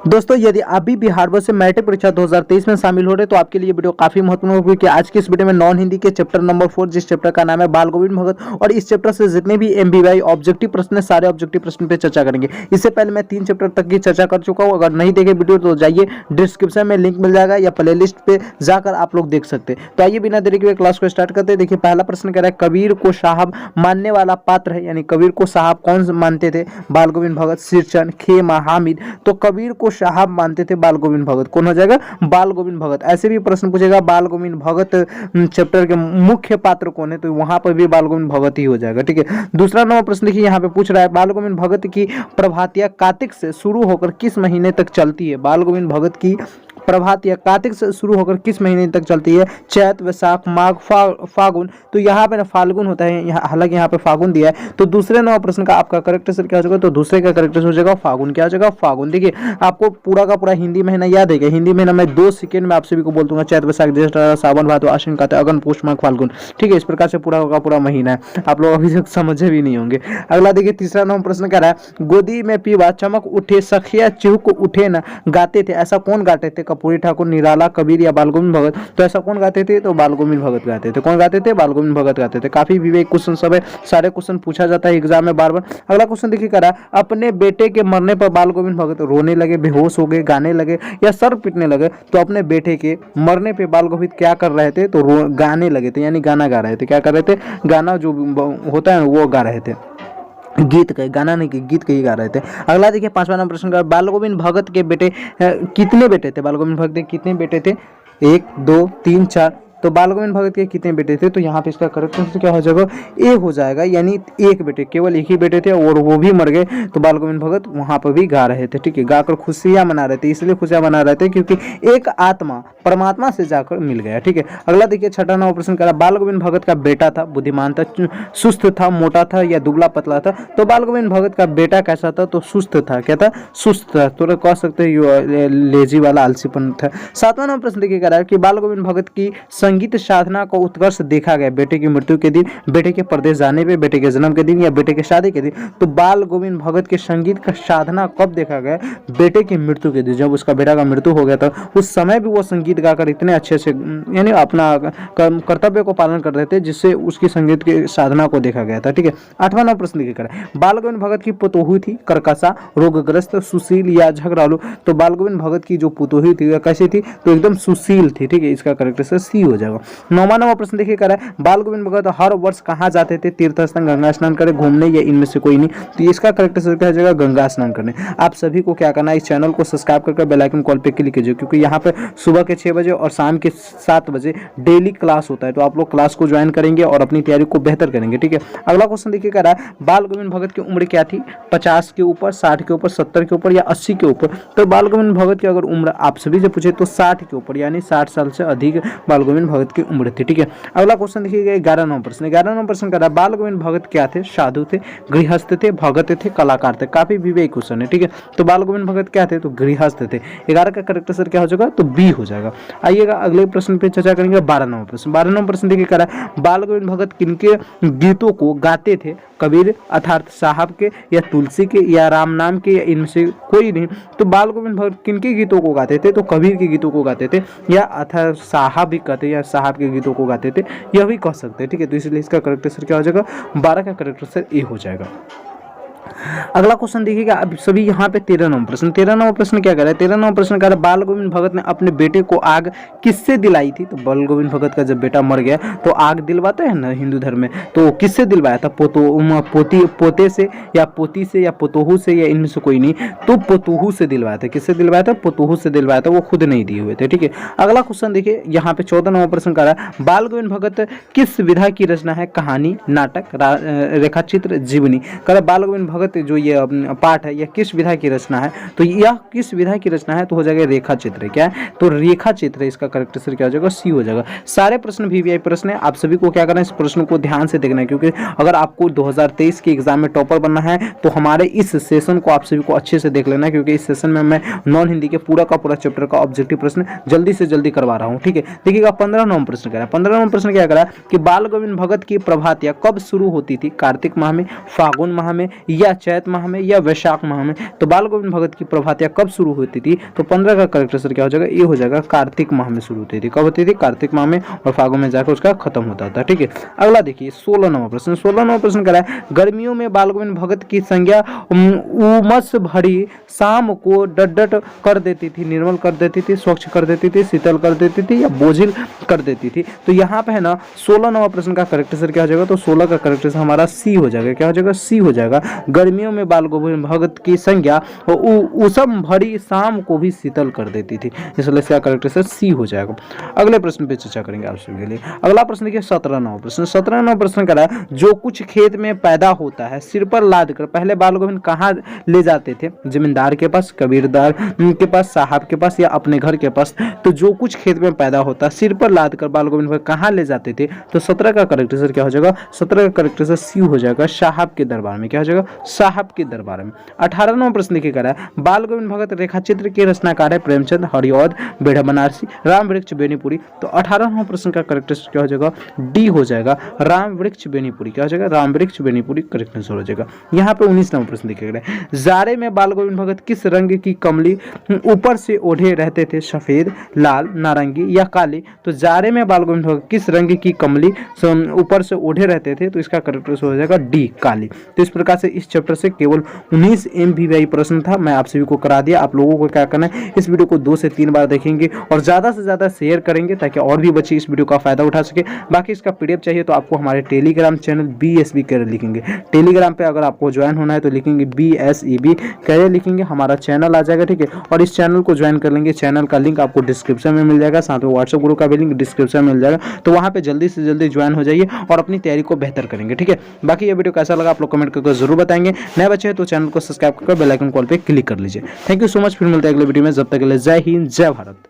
दोस्तों यदि आप भी बिहार बोर्ड से मैट्रिक परीक्षा 2023 में शामिल हो रहे तो आपके लिए वीडियो काफी महत्वपूर्ण होगी क्योंकि आज की इस वीडियो में नॉन हिंदी के चैप्टर नंबर 4 जिस चैप्टर का नाम है बाल गोविंद भगत और इस चैप्टर से जितने भी एमबीवाई ऑब्जेक्टिव प्रश्न है सारे ऑब्जेक्टिव प्रश्न पे चर्चा करेंगे। इससे पहले मैं 3 चैप्टर तक की चर्चा कर चुका हूँ। अगर नहीं देखे वीडियो तो जाइए डिस्क्रिप्शन में लिंक मिल जाएगा या प्ले लिस्ट पे जाकर आप लोग देख सकते हैं। तो आइए बिना देरी के क्लास को स्टार्ट करते हैं। देखिए पहला प्रश्न कह रहा है कबीर को साहब मानने वाला पात्र है, यानी कबीर को साहब कौन मानते थे? बाल गोविंद भगत, सिरचंद, खेमा, हामिद। तो कबीर को साहब मानते थे बाल गोविंद भगत। कौन हो जाएगा? बाल गोविंद भगत। ऐसे भी प्रश्न पूछेगा बाल गोविंद भगत चैप्टर के मुख्य पात्र कौन है, तो वहां पर भी बाल गोविंद भगत ही हो जाएगा। ठीक है। दूसरा नंबर प्रश्न देखिए यहाँ पे पूछ रहा है बाल गोविंद भगत की प्रभातियां कार्तिक से शुरू होकर किस महीने तक चलती है? बाल गोविंद भगत की प्रभात या कार्तिक से शुरू होकर किस महीने तक चलती है? चैत, वैशाख, माघ, फागुन। तो यहाँ पे ना फाल्गुन होता है, हालांकि यहाँ पे फागुन दिया है। तो दूसरे नंबर प्रश्न का आपका करेक्ट आंसर क्या हो जाएगा? तो दूसरे का करेक्ट आंसर हो जाएगा फागुन। क्या हो जाएगा? फागुन। देखिए आपको पूरा का पूरा हिंदी महीना याद है क्या? हिंदी महीना मैं 2 सेकंड में आप सभी को बोल दूंगा। चैत, वैशाख, ज्येष्ठ, सावन, भादो, आश्विन, कार्तिक, अगन, पुष, माघ, फाल्गुन। ठीक है। इस प्रकार से पूरा का पूरा महीना है। आप लोग अभी तक समझे भी नहीं होंगे। अगला देखिए तीसरा नंबर प्रश्न कह रहा है गोदी में पीवा चमक उठे सखिया चिहुक उठे न गाते थे, ऐसा कौन गाते थे? कर्पूरी ठाकुर, निराला, कबीर या बाल गोविंद भगत। तो ऐसा कौन गाते थे? तो बाल गोविंद भगत गाते थे। कौन गाते थे? बाल गोविंद भगत गाते थे। काफी विवेक क्वेश्चन सब है, सारे क्वेश्चन पूछा जाता है एग्जाम में बार बार। अगला क्वेश्चन देखिए कह रहा है अपने बेटे के मरने पर बाल गोविंद भगत रोने लगे, बेहोश हो गए, गाने लगे या सर पीटने लगे। तो अपने बेटे के मरने पे बाल गोविंद क्या कर रहे थे? तो गाने लगे थे, यानी गाना गा रहे थे। क्या कर रहे थे? गाना जो होता है वो गा रहे थे। गीत का गाना नहीं, गीत के ही गा रहे थे। अगला देखिए 5वां नंबर प्रश्न का बाल गोविंद भगत के बेटे कितने बेटे थे? बाल गोविंद भगत के कितने बेटे थे? 1 2 3 4। तो बाल गोविंद भगत के कितने बेटे थे? तो यहाँ पे इसका करेक्ट आंसर क्या हो जाएगा? ए हो जाएगा, यानी एक बेटे, केवल एक ही बेटे थे और वो भी मर गए। तो बाल गोविंद भगत वहां पर भी गा रहे थे। ठीक है। गाकर खुशियां मना रहे थे, इसलिए खुशियां मना रहे थे क्योंकि एक आत्मा परमात्मा से जाकर मिल गया। ठीक है। अगला देखिए 6वां नंबर प्रश्न करा बाल गोविंद भगत का बेटा था, बुद्धिमान था, सुस्त था, मोटा था या दुबला पतला था? तो बाल गोविंद भगत का बेटा कैसा था? तो सुस्त था। क्या था? सुस्त था। तो कह सकते हैं लेजी वाला, आलसीपन था। 7वां नंबर प्रश्न देखिए कह रहा है कि बाल गोविंद भगत की संगीत साधना को उत्कर्ष देखा गया बेटे की मृत्यु के दिन, बेटे के परदेश जाने पे, बेटे के जन्म के दिन या बेटे के शादी के दिन? तो बाल गोविंद भगत के संगीत का साधना कब देखा गया? बेटे की मृत्यु के दिन। जब उसका बेटा का मृत्यु हो गया था उस समय भी वो संगीत गाकर इतने अच्छे से यानी अपना कर्तव्य को पालन कर रहे थे जिससे उसकी संगीत की साधना को देखा गया था। ठीक है। 8वां नंबर प्रश्न देखिए बाल गोविंद भगत की पुतोहू थी कर्कशा, रोगग्रस्त, सुशील या झगड़ालू? तो बाल गोविंद भगत की जो पुतोहू थी कैसी थी? तो एकदम सुशील थी। ठीक है। इसका करेक्ट आंसर सी हो जाएगा। 9वां नंबर प्रश्न देखिए कर रहा है बाल गोविंद भगत हर वर्ष कहाँ जाते थे? तीर्थ स्थान, गंगा स्नान करे, घूमने या इनमें से कोई नहीं? तो इसका करेक्ट आंसर क्या हो जाएगा? गंगा स्नान करने। आप सभी को क्या करना है? इस चैनल को सब्सक्राइब करके बेल आइकन कॉल पे क्लिक कीजिए क्योंकि यहाँ पे सुबह के 6 बजे और शाम के 7 बजे डेली क्लास होता है। तो आप लोग क्लास को ज्वाइन करेंगे और अपनी तैयारी को बेहतर करेंगे। ठीक है। अगला क्वेश्चन देखिए कर रहा है बाल गोविंद भगत की उम्र क्या थी? 50 के ऊपर, 60 के ऊपर, 70 के ऊपर या 80 के ऊपर? तो बाल गोविंद भगत की अगर उम्र आप सभी से पूछे तो 60 के ऊपर, यानी 60 साल से अधिक बाल गोविंद भगत की उम्र थी। ठीक है। अगला क्वेश्चन देखिए 11 नंबर प्रश्न। 11 नंबर प्रश्न कर रहा है बाल गोविंद भगत क्या थे? साधु थे, गृहस्थ थे, भगत थे, कलाकार थे? काफी विवेक क्वेश्चन है। ठीक है। तो बाल गोविंद भगत क्या थे? तो गृहस्थ थे। 11 का करेक्ट आंसर क्या हो जाएगा? तो बी हो जाएगा। आइएगा अगले प्रश्न पे चर्चा करेंगे 12 नंबर प्रश्न। 12 नंबर प्रश्न देखिए कर रहा है बाल गोविंद भगत किनके गीतों को गाते थे? कबीर अर्थात साहब के या तुलसी के या राम नाम के या इनमें से कोई नहीं? तो बाल गोविंद भगत किनके गीतों को गाते थे? तो कबीर के गीतों को गाते थे या अर्थात साहब भी कहते या साहब के गीतों को गाते थे, यह भी कह सकते हैं। ठीक है। तो इसलिए इसका करेक्ट आंसर क्या हो जाएगा? 12 का करेक्ट आंसर ए हो जाएगा। अगला क्वेश्चन देखिएगा अब सभी यहाँ पे 13 नंबर प्रश्न। 13 नंबर प्रश्न क्या कर रहा है? 13 नंबर प्रश्न कह रहा है बाल गोविंद भगत ने अपने बेटे को आग किससे दिलाई थी? तो बाल गोविंद भगत का जब बेटा मर गया तो आग दिलवाते हैं ना हिंदू धर्म में, तो किससे दिलवाया था? पोते से या पोती से या पोतोहू से या इनमें से कोई नहीं? तो पोतोहू से दिलवाया था। किससे दिलवाया था? पोतोहू से दिलवाया था। वो खुद नहीं दिए हुए थे। ठीक है। अगला क्वेश्चन देखिए यहाँ पे 14 नंबर प्रश्न कह रहा है बाल गोविंद भगत किस विधा की रचना है? कहानी, नाटक, रेखाचित्र, जीवनी? कह रहा बाल गोविंद भगत जो ये पाठ है यह किस विधा की रचना है? तो यह किस विधा की रचना है? तो हो जाएगा रेखा चित्र। क्या है? तो रेखा चित्र। इसका करेक्ट आंसर क्या हो जाएगा? सी हो जाएगा। सारे प्रश्न वीवीआई प्रश्न है, आप सभी को क्या करना है? इस प्रश्न को ध्यान से देखना है क्योंकि अगर आपको 2023 के एग्जाम में टॉपर बनना है तो हमारे इस सेशन को आप सभी को अच्छे से देख लेना है क्योंकि इस सेशन में मैं नॉन हिंदी के पूरा का पूरा चैप्टर का ऑब्जेक्टिव प्रश्न जल्दी से जल्दी करवा रहा हूँ। ठीक है। देखिएगा 15 नंबर प्रश्न कह रहा है। 15 नंबर प्रश्न क्या करा कि बाल गोविंद भगत की प्रभातियां कब शुरू होती थी? कार्तिक माह में, फागुन माह में या या चैत माह में या वैशाख माह में। तो बाल गोविंद भगत की प्रभातियां कब शुरू होती थी? तो 15 का करेक्ट आंसर क्या हो जाएगा? ये हो जाएगा कार्तिक माह में शुरू होती थी। कब होती थी? कार्तिक माह में, और फागुन में जाकर उसका खत्म होता था। ठीक है, अगला देखिए 16 नंबर प्रश्न। 16 नंबर प्रश्न करा है, गर्मियों में बाल गोविंद भगत की संज्ञा उमस भरी शाम को डट कर देती थी, निर्मल कर देती थी, स्वच्छ कर देती थी, शीतल कर देती थी या बोझिल कर देती थी। तो यहाँ पे है ना 16 नंबर प्रश्न का करेक्ट आंसर क्या हो जाएगा? तो 16 का करेक्ट आंसर हमारा सी हो जाएगा। क्या हो जाएगा? सी हो जाएगा। गर्मियों में बाल गोविंद भगत की संज्ञा उसम भरी शाम को भी शीतल कर देती थी, इसलिए इसका करेक्ट आंसर सी हो जाएगा। अगले प्रश्न पे चर्चा करेंगे आप सभी के लिए। अगला प्रश्न देखिए 17 नंबर प्रश्न। 17 नंबर प्रश्न करा है, जो कुछ खेत में पैदा होता है सिर पर लाद कर पहले बाल गोविंद कहाँ ले जाते थे? जमींदार के पास, कबीरदार के पास, साहब के पास या अपने घर के पास। तो जो कुछ खेत में पैदा होता है सिर पर लाद कर बाल गोविंद कहाँ ले जाते थे? तो 17 का करेक्ट आंसर क्या हो जाएगा? 17 का करेक्ट आंसर सी हो जाएगा, साहब के दरबार में। क्या हो जाएगा? साहब के दरबार में। 18 नंबर प्रश्न देखिए करा है, बाल गोविंद भगत रेखा चित्र के रचनाकार है प्रेमचंद, हरिऔध, बेढ़ा बनारसी, राम वृक्ष बेनीपुरी। तो 18 नंबर प्रश्न का करेक्ट आंसर क्या हो जाएगा? डी हो जाएगा, राम वृक्ष बेनीपुरी। क्या हो जाएगा? राम वृक्ष बेनीपुरी करेक्ट आंसर हो जाएगा। यहाँ पे 19 नंबर प्रश्न देखिए, जारे में बाल गोविंद भगत किस रंग की कमली ऊपर से ओढ़े रहते थे? सफेद, लाल, नारंगी या काली। तो जारे में बाल गोविंद भगत किस रंग की कमली ऊपर से ओढ़े रहते थे? तो इसका करेक्ट आंसर हो जाएगा डी, काली। तो इस प्रकार से इस चैप्टर से केवल 19 MVI प्रश्न था, मैं आप सभी को करा दिया। आप लोगों को क्या करना है, इस वीडियो को 2 से 3 बार देखेंगे और ज्यादा से ज्यादा शेयर करेंगे ताकि और भी बच्चे इस वीडियो का फायदा उठा सके। बाकी इसका PDF चाहिए तो आपको हमारे टेलीग्राम चैनल BSB कैरियर लिखेंगे, टेलीग्राम पे अगर आपको ज्वाइन होना है तो लिखेंगे BSEB कैरियर लिखेंगे, हमारा चैनल आ जाएगा। ठीक है, और इस चैनल को ज्वाइन कर लेंगे। चैनल का लिंक आपको डिस्क्रिप्शन में मिल जाएगा, साथ में व्हाट्सएप ग्रुप का भी लिंक डिस्क्रिप्शन में मिल जाएगा। तो वहाँ पे जल्दी से जल्दी ज्वाइन हो जाइए और अपनी तैयारी को बेहतर करेंगे। ठीक है, बाकी ये वीडियो कैसा लगा आप लोग कमेंट करके जरूर बताएंगे। नए बच्चे हैं तो चैनल को सब्सक्राइब कर बेल आइकन कॉल पे क्लिक कर लीजिए। थैंक यू सो मच, फिर मिलते हैं अगले वीडियो में। जब तक के लिए जय हिंद, जय भारत।